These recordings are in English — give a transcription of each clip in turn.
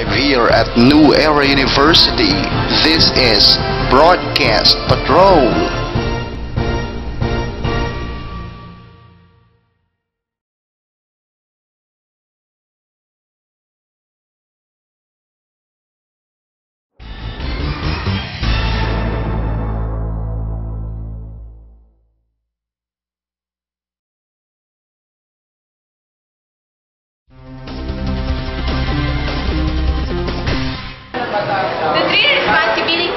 live here at New Era University. This is Broadcast Patrol. The three responsibilities.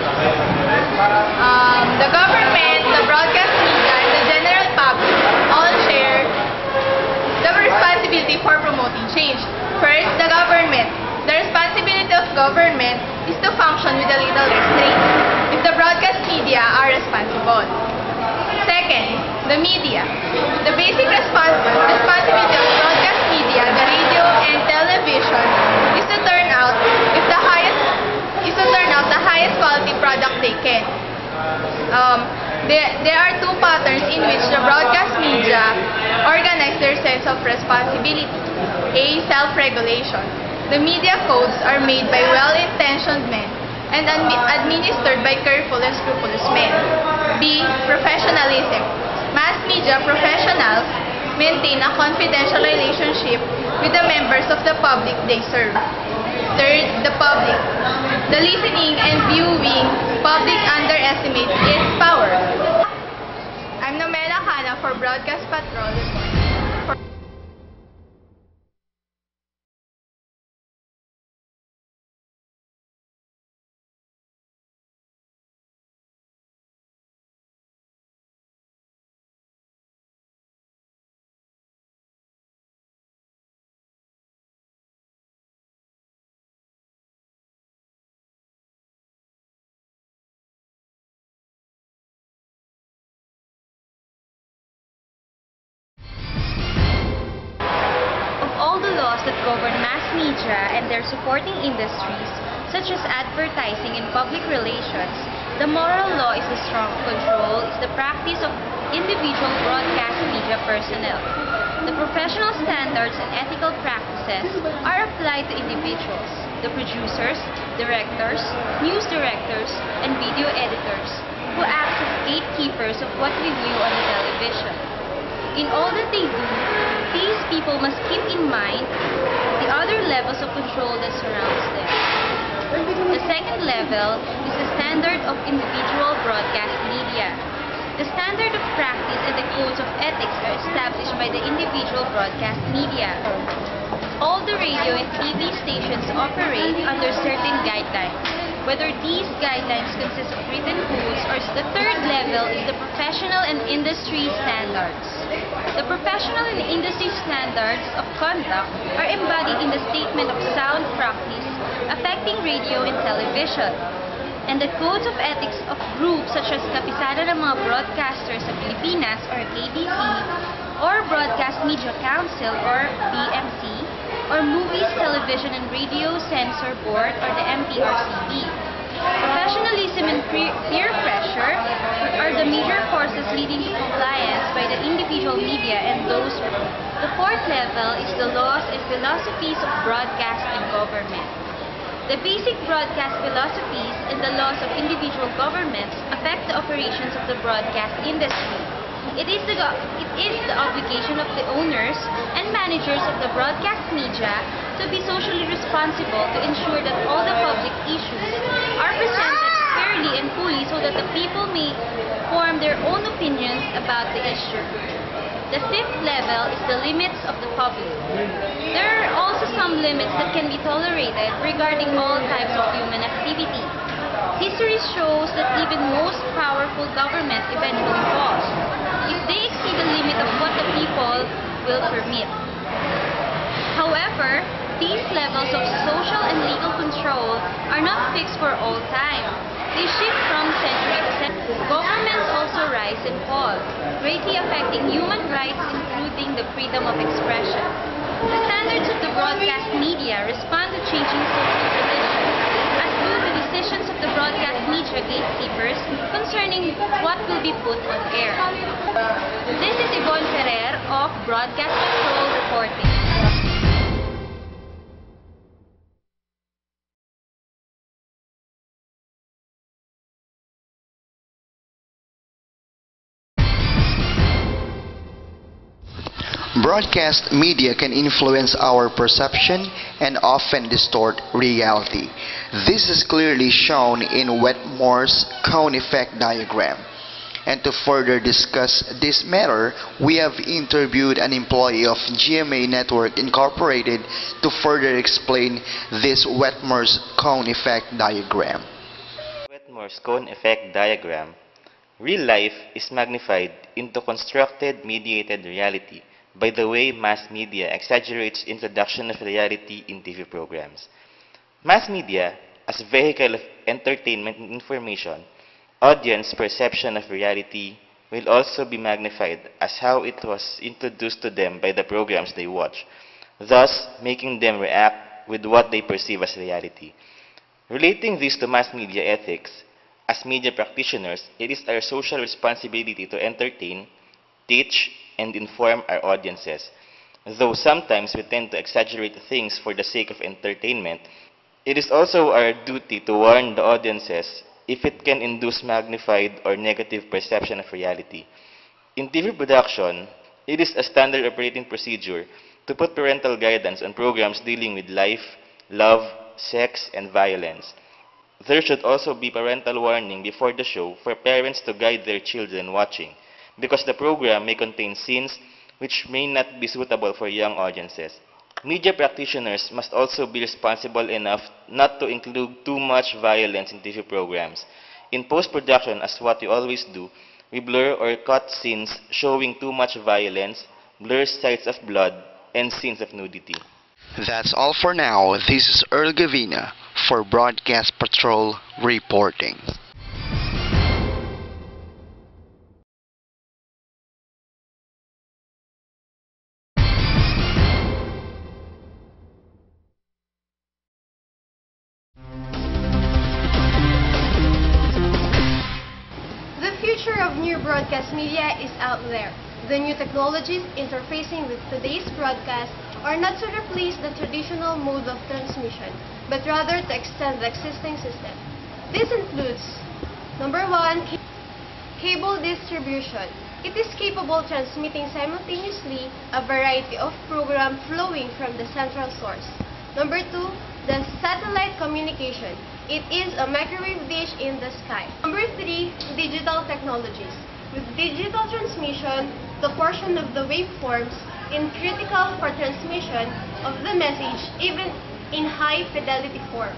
The government, the broadcast media, and the general public all share the responsibility for promoting change. First, the government. The responsibility of government is to function with a little restraint if the broadcast media are responsible. Second, the media. The basic responsibility of broadcast media, the radio and television, is to turn out the highest quality product they can. There are two patterns in which the broadcast media organize their sense of responsibility. A. Self-regulation. The media codes are made by well-intentioned men and administered by careful and scrupulous men. B. Professionalism. Mass media professionals maintain a confidential relationship with the members of the public they serve. Third, the public. The listening and viewing public underestimate its power. I'm Nomela Cana for Broadcast Patrol. All the laws that govern mass media and their supporting industries, such as advertising and public relations, the moral law is the strong control is the practice of individual broadcast media personnel. The professional standards and ethical practices are applied to individuals, the producers, directors, news directors, and video editors, who act as gatekeepers of what we view on the television. In all that they do, these people must keep in mind the other levels of control that surrounds them. The second level is the standard of individual broadcast media. The standard of practice and the codes of ethics are established by the individual broadcast media. All the radio and TV stations operate under certain guidelines. Whether these guidelines consist of written codes or the third level is the professional and industry standards. The professional and industry standards of conduct are embodied in the Statement of Sound Practice affecting radio and television. And the codes of ethics of groups such as Kapisada ng mga Broadcasters sa Pilipinas or KBC, or Broadcast Media Council or BMC, or Movies, Television and Radio Censor Board or the MPRCB. Professionalism and peer pressure are the major forces leading to compliance by the individual media and those groups. The fourth level is the laws and philosophies of broadcast and government. The basic broadcast philosophies and the laws of individual governments affect the operations of the broadcast industry. It is the obligation of the owners and managers of the broadcast media to be socially responsible to ensure that all the public issues are presented fairly and fully so that the people may form their own opinions about the issue. The fifth level is the limits of the public. There are also some limits that can be tolerated regarding all types of human activity. History shows that even most powerful government eventually falls if they exceed the limit of what the people will permit. However, these levels of social and legal control are not fixed for all time. They shift from century to century. Governments also rise and fall, greatly affecting human rights, including the freedom of expression. The standards of the broadcast media respond to changing social conditions, as do the decisions of the broadcast media gatekeepers concerning what will be put on air. This is Yvonne Ferrer of Broadcast Patrol reporting. Broadcast media can influence our perception and often distort reality. This is clearly shown in Wetmore's cone effect diagram. And to further discuss this matter, we have interviewed an employee of GMA Network Incorporated to further explain this Wetmore's cone effect diagram. Wetmore's cone effect diagram, real life is magnified into constructed mediated reality by the way mass media exaggerates introduction of reality in TV programs. Mass media, as vehicle of entertainment and information, audience perception of reality will also be magnified as how it was introduced to them by the programs they watch, thus making them react with what they perceive as reality. Relating this to mass media ethics, as media practitioners, it is our social responsibility to entertain, teach, and inform our audiences. Though sometimes we tend to exaggerate things for the sake of entertainment, it is also our duty to warn the audiences if it can induce magnified or negative perception of reality. In TV production, it is a standard operating procedure to put parental guidance on programs dealing with life, love, sex, and violence. There should also be parental warning before the show for parents to guide their children watching, because the program may contain scenes which may not be suitable for young audiences. Media practitioners must also be responsible enough not to include too much violence in TV programs. In post-production, as what we always do, we blur or cut scenes showing too much violence, blur sights of blood, and scenes of nudity. That's all for now. This is Earl Gavina for Broadcast Patrol reporting. The future of new broadcast media is out there. The new technologies interfacing with today's broadcast are not to replace the traditional mode of transmission, but rather to extend the existing system. This includes, number 1, cable distribution. It is capable of transmitting simultaneously a variety of programs flowing from the central source. Number 2, the satellite communication. It is a microwave dish in the sky. Number 3, digital technologies. With digital transmission, the portion of the waveforms is critical for transmission of the message even in high fidelity form.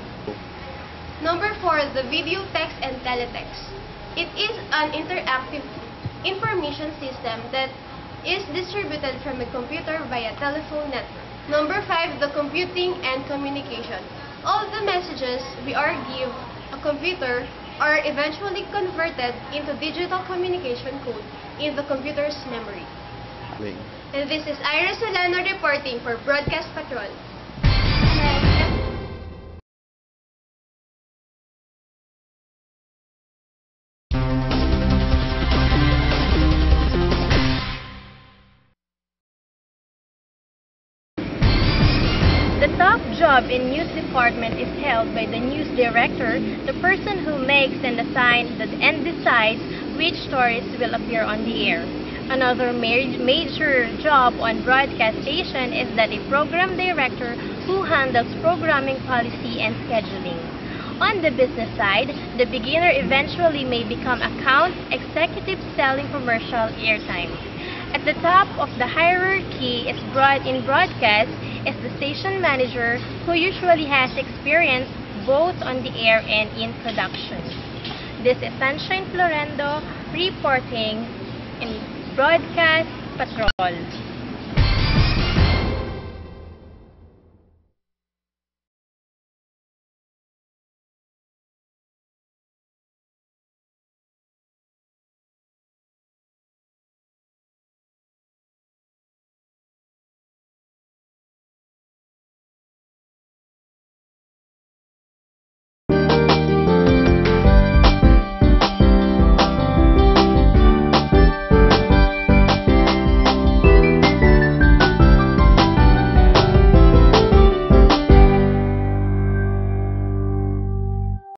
Number 4, the video text and teletext. It is an interactive information system that is distributed from a computer via telephone network. Number 5, the computing and communication. All the messages we are give a computer are eventually converted into digital communication code in the computer's memory. And this is Iris Solano reporting for Broadcast Patrol. The top job in news department is held by the news director, the person who makes and decides which stories will appear on the air. Another major job on broadcast station is that a program director who handles programming policy and scheduling. On the business side, the beginner eventually may become account executive selling commercial airtime. At the top of the hierarchy in broadcast is the station manager, who usually has experience both on the air and in production. This is Sunshine Florendo reporting in Broadcast Patrol.